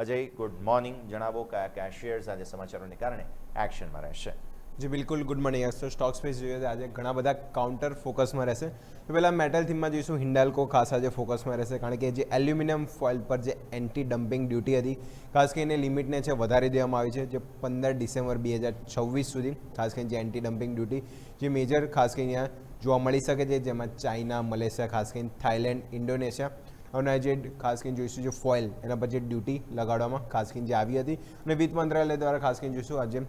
Ajay, good morning. જણાવો કયા કયા શેર્સ આજે સમાચારોને કારણે એક્શનમાં રહેશે? જી બિલકુલ, ગુડ મોર્નિંગ. તો સ્ટોક સ્પેસ જોઈએ તો આજે ઘણા બધા કાઉન્ટર ફોકસમાં રહેશે. તો પહેલાં મેટલ થીમમાં જોઈશું હિન્ડાલ્કો ખાસ આજે ફોકસમાં રહેશે, કારણ કે જે એલ્યુમિનિયમ ફોઇલ પર જે એન્ટી ડમ્પિંગ ડ્યુટી હતી ખાસ કરીને લિમિટને છે વધારી દેવામાં આવી છે, જે 15 ડિસેમ્બર 2026 સુધી ખાસ કરીને જે એન્ટી ડમ્પિંગ ડ્યુટી જે મેજર ખાસ કરીને અહીંયા જોવા મળી શકે છે, જેમાં ચાઇના, મલેશિયા, ખાસ કરીને થાઇલેન્ડ, ઇન્ડોનેશિયા અને જે ખાસ કરીને જોઈશું જે ફોઇલ એના પર જે ડ્યુટી લગાડવામાં ખાસ કરીને જે આવી હતી અને વિત્ત મંત્રાલય દ્વારા ખાસ કરીને જોઈશું આજે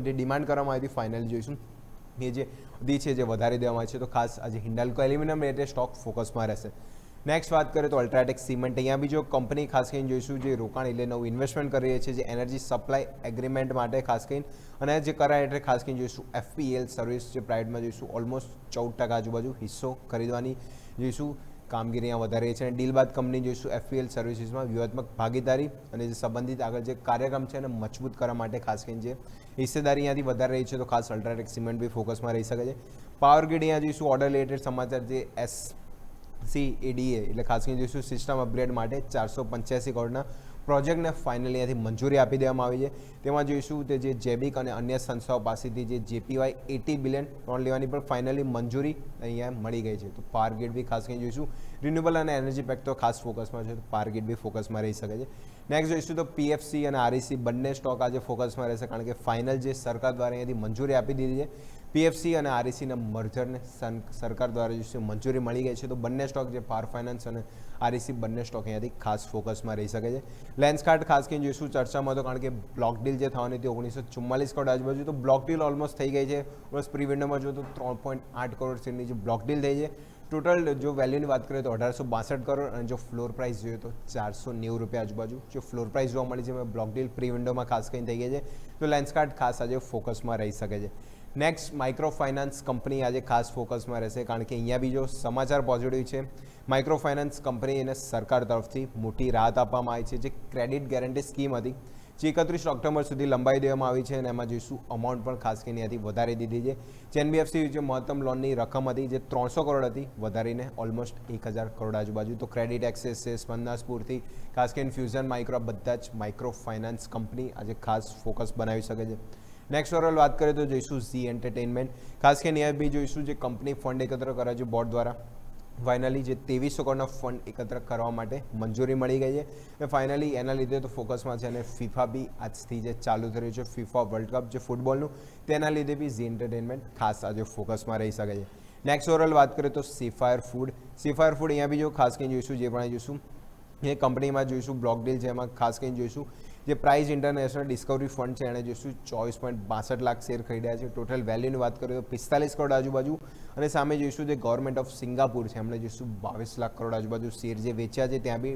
જે ડિમાન્ડ કરવામાં આવી હતી ફાઇનલ જોઈશું એ જે દી છે જે વધારી દેવામાં આવી છે. તો ખાસ આજે હિન્ડાલ્કો એલ્યુમિનિયમ રેટે સ્ટોક ફોકસમાં રહેશે. નેક્સ્ટ વાત કરીએ તો અલ્ટ્રાટેક સિમેન્ટ, અહીંયા બી જો કંપની ખાસ કરીને જોઈશું જે રોકાણ એટલે નવું ઇન્વેસ્ટમેન્ટ કરી રહી છે જે એનર્જી સપ્લાય એગ્રીમેન્ટ માટે ખાસ કરીને, અને જે કરાય એટલે ખાસ કરીને જોઈશું FPL સર્વિસ જે પ્રાઇવેટમાં જોઈશું ઓલમોસ્ટ 14% આજુબાજુ હિસ્સો ખરીદવાની જોઈશું કામગીરી અહીંયા વધારે છે. અને ડીલ બાદ કંપની જોઈશું FPL સર્વિસીસમાં વ્યૂહાત્મક ભાગીદારી અને જે સંબંધિત આગળ જે કાર્યક્રમ છે એને મજબૂત કરવા માટે ખાસ કરીને જે હિસ્સેદારી અહીંયાથી વધારે રહી છે, તો ખાસ અલ્ટ્રાટેક સિમેન્ટ બી ફોકસમાં રહી શકે છે. પાવર ગ્રીડ અહીંયા જોઈશું ઓર્ડર રિલેટેડ સમાચાર જે SCADA એટલે ખાસ કરીને જોઈશું સિસ્ટમ અપગ્રેડ માટે 485 કરોડના પ્રોજેક્ટને ફાઇનલી અહીંયાથી મંજૂરી આપી દેવામાં આવી છે. તેમાં જોઈશું તે જે જેબિક અને અન્ય સંસ્થાઓ પાસેથી જે JPY 80 બિલિયન લોન લેવાની પણ ફાઇનલી મંજૂરી અહીંયા મળી ગઈ છે. તો પાવર ગ્રીડ બી ખાસ કરીને જોઈશું રિન્યુએબલ અને એનર્જી પેક તો ખાસ ફોકસમાં છે, તો પાવર ગ્રીડ બી ફોકસમાં રહી શકે છે. નેક્સ્ટ જોઈશું તો PFC અને REC બંને સ્ટોક આજે ફોકસમાં રહેશે, કારણ કે ફાઇનલ જે સરકાર દ્વારા અહીંયાથી મંજૂરી આપી દીધી છે. PFC અને RECના મર્જરને સરકાર દ્વારા જોઈશું મંજૂરી મળી ગઈ છે, તો બંને સ્ટોક જે પાવર ફાઇનાન્સ અને REC બંને સ્ટોક અહીંયાથી ખાસ ફોકસમાં રહી શકે છે. લેન્સકાર્ટ ખાસ કરીને જોઈશું ચર્ચામાં તો, કારણ કે બ્લોક ડીલ જે થવાની હતી 1944 કરોડ આજુબાજુ, તો બ્લોક ડીલ ઓલમોસ્ટ થઈ ગઈ છે. બસ પ્રી વિન્ડોમાં જો તો 3.8 કરોડ શેરની જે બ્લોક ડીલ થઈ છે. ટોટલ જો વેલ્યુની વાત કરીએ તો 1862 કરોડ અને જો ફ્લોર પ્રાઇસ જોઈએ તો 490 રૂપિયા આજુબાજુ જો ફ્લોર પ્રાઇસ જોવા મળી છે. બ્લોક ડીલ પ્રી વિન્ડોમાં ખાસ કરીને થઈ ગઈ છે, તો લેન્સકાર્ટ ખાસ આજે ફોકસમાં રહી શકે છે. નેક્સ્ટ માઇક્રો ફાઇનાન્સ કંપની આજે ખાસ ફોકસમાં રહેશે, કારણ કે અહીંયા બી જો સમાચાર પોઝિટિવ છે. માઇક્રો ફાઇનાન્સ કંપની એને સરકાર તરફથી મોટી રાહત આપવામાં આવી છે. જે ક્રેડિટ ગેરંટી સ્કીમ હતી જે 31 ઓક્ટોબર સુધી લંબાવી દેવામાં આવી છે, અને એમાં જોઈશું અમાઉન્ટ પણ ખાસ કરીને અહીંયાથી વધારી દીધી છે. જે NBFC જે મહત્તમ લોનની રકમ હતી જે 300 કરોડ હતી વધારીને ઓલમોસ્ટ 1000 કરોડ આજુબાજુ. તો ક્રેડિટ એક્સેસ છે, સ્પંદના સ્ફૂર્તિ, ખાસ કરીને ફ્યુઝન માઇક્રો, બધા જ માઇક્રો ફાઇનાન્સ કંપની આજે ખાસ ફોકસ બનાવી શકે છે. નેક્સ્ટ ઓવરઓલ વાત કરીએ તો જોઈશું ઝી એન્ટરટેનમેન્ટ, ખાસ કરીને અહીંયા બી જોઈશું જે કંપની ફંડ એકત્ર કરે છે બોર્ડ દ્વારા ફાઇનલી જે 2300 કરોડના ફંડ એકત્ર કરવા માટે મંજૂરી મળી ગઈ છે. અને ફાઇનલી એના લીધે તો ફોકસમાં છે, અને ફિફા બી આજથી જે ચાલુ થઈ રહ્યું છે ફિફા વર્લ્ડ કપ જે ફૂટબોલનું, તેના લીધે બી ઝી એન્ટરટેનમેન્ટ ખાસ આજે ફોકસમાં રહી શકે છે. નેક્સ્ટ ઓવરઓલ વાત કરીએ તો સેફાયર ફૂડ અહીંયા બી જો ખાસ કરીને જોઈશું જે પણ જોઈશું એ કંપનીમાં જોઈશું બ્લોક ડીલ છે, એમાં ખાસ કરીને જોઈશું જે પ્રાઇઝ ઇન્ટરનેશનલ ડિસ્કવરી ફંડ છે એણે જોઈશું 24.62 લાખ શેર ખરીદ્યા છે. ટોટલ વેલ્યુની વાત કરીએ તો 45 કરોડ આજુબાજુ, અને સામે જોઈશું જે ગવર્મેન્ટ ઓફ સિંગાપુર છે એમણે જોઈશું 22 લાખ કરોડ આજુબાજુ શેર જે વેચ્યા છે, ત્યાં બી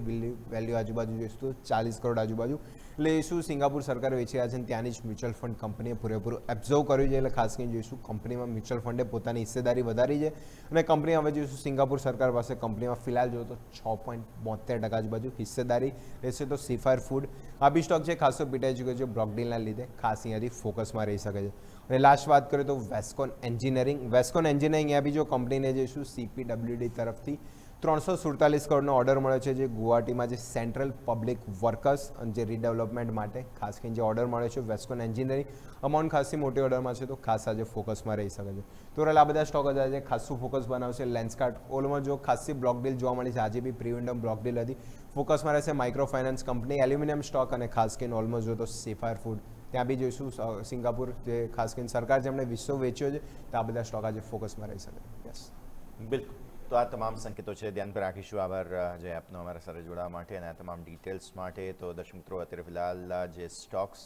વેલ્યુ આજુબાજુ જોઈશું તો 40 કરોડ આજુબાજુ. એટલે જોઈશું સિંગાપુર સરકારે વેચ્યા છે, અને ત્યાંની જ મ્યુચ્યુઅલ ફંડ કંપનીએ પૂરેપૂરું એબ્ઝર્વ કર્યું છે. એટલે ખાસ કરીને જોઈશું કંપનીમાં મ્યુચ્યુઅલ ફંડે પોતાની હિસ્સેદારી વધારી છે, અને કંપની હવે જોઈશું સિંગાપુર સરકાર પાસે કંપનીમાં ફિલહાલ જો તો 6.72% આજુબાજુ હિસ્સેદારી રહેશે. તો સેફાયર ફૂડ આ બી સ્ટોક છે ખાસો પીટાઈ ચૂક્યો છે બ્લોક ડીલના લીધે, ખાસ અહીંયાથી ફોકસમાં રહી શકે છે. અને લાસ્ટ વાત કરીએ તો વેસ્કોન એન્જિનિયરિંગ અહીંયા બી જો કંપનીને જઈશું CPWD તરફથી 347 કરોડનો ઓર્ડર મળ્યો છે, જે ગુવાહાટીમાં જે સેન્ટ્રલ પબ્લિક વર્કર્સ અને જે રીડેવલપમેન્ટ માટે ખાસ કરીને જે ઓર્ડર મળ્યો છે વેસ્કોન એન્જિનિયરિંગ, અમાઉન્ટ ખાસી મોટી ઓર્ડરમાં છે, તો ખાસ આજે ફોકસમાં રહી શકે છે. તો આ બધા સ્ટોક આજે ખાસું ફોકસ બનાવશે. લેન્સકાર્ટ ઓલમાં જો ખાસી બ્લોક ડીલ જોવા મળી છે, આજે બી પ્રી વિન્ડો બ્લોક ડીલ હતી. ફોકસમાં રહેશે micro finance company, aluminium stock, અને ખાસ કરીને ઓલમોસ્ટ જો તો સેફાયર ફૂડ, ત્યાં બી જોઈશું સિંગાપુર જે ખાસ કરીને સરકાર જેમણે વિશ્વ વેચ્યો છે, તો આ બધા સ્ટોક આજે ફોકસમાં રહી શકે. યસ, બિલકુલ. તો આ તમામ સંકેતો છે ધ્યાન પર રાખીશું. આભાર જે આપનો અમારા સાથે જોડાવા માટે અને આ તમામ ડિટેલ્સ માટે. તો દર્શક મિત્રો, અત્યારે ફિલહાલ જે સ્ટોક્સ